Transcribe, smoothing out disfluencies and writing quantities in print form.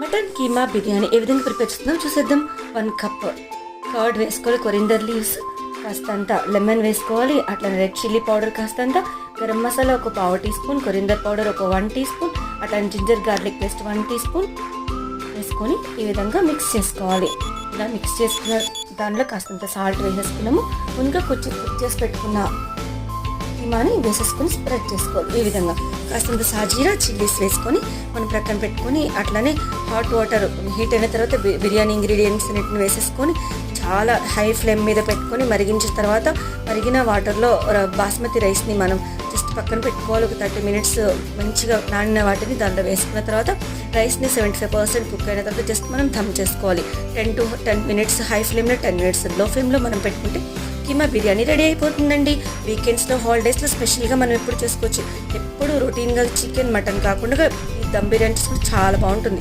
Mutton keema biryani ఏ విధంగా prepare చేస్తుందో చూసేద్దాం. 1 కప్ కర్డ్ వేసుకోవాలి, కొరిందర్ లీవ్స్ కాస్తంత, లెమన్ వేసుకోవాలి, అట్లా రెడ్ చిల్లీ పౌడర్ కాస్తంత, గరం మసాలా ఒక 1/2 టీ స్పూన్, కొరిందర్ పౌడర్ ఒక 1 టీ స్పూన్, అట్లా ginger garlic paste 1 teaspoon వేసుకొని ఈ విధంగా మిక్స్ చేసుకోవాలి. ఇలా మిక్స్ చేసుకున్న దాంట్లో కాస్తంత సాల్ట్ వేసేసుకున్నాము. ముందుగా కుక్ చేసి పెట్టుకున్న కీమాని వేసేసుకొని స్ప్రెడ్ చేసుకోవాలి. ఈ విధంగా కాస్తంత సాజీరా చిల్లీస్ వేసుకొని మనం ప్రక్కన పెట్టుకొని, అట్లానే హాట్ వాటర్ హీట్ అయిన తర్వాత బిర్యానీ ఇంగ్రీడియంట్స్ అన్నిటిని వేసేసుకొని చాలా హై ఫ్లేమ్ మీద పెట్టుకొని మరిగించిన తర్వాత మరిగిన వాటర్లో బాస్మతి రైస్ని మనం జస్ట్ పక్కన పెట్టుకోవాలి. ఒక 30 మినిట్స్ మంచిగా నానిన వాటిని దాంట్లో వేసుకున్న తర్వాత రైస్ని 75% కుక్ అయిన తర్వాత జస్ట్ మనం థమ్ చేసుకోవాలి. 10 to 10 మినిట్స్ హై ఫ్లేమ్లో, 10 మినిట్స్ లో ఫ్లేమ్లో మనం పెట్టుకుంటే కీమా బిర్యానీ రెడీ అయిపోతుందండి. వీకెండ్స్లో, హాలిడేస్లో స్పెషల్గా మనం ఎప్పుడు చేసుకోవచ్చు. ఎప్పుడు రొటీన్గా చికెన్ మటన్ కాకుండా ఈ దమ్ బిర్యానీ చాలా బాగుంటుంది.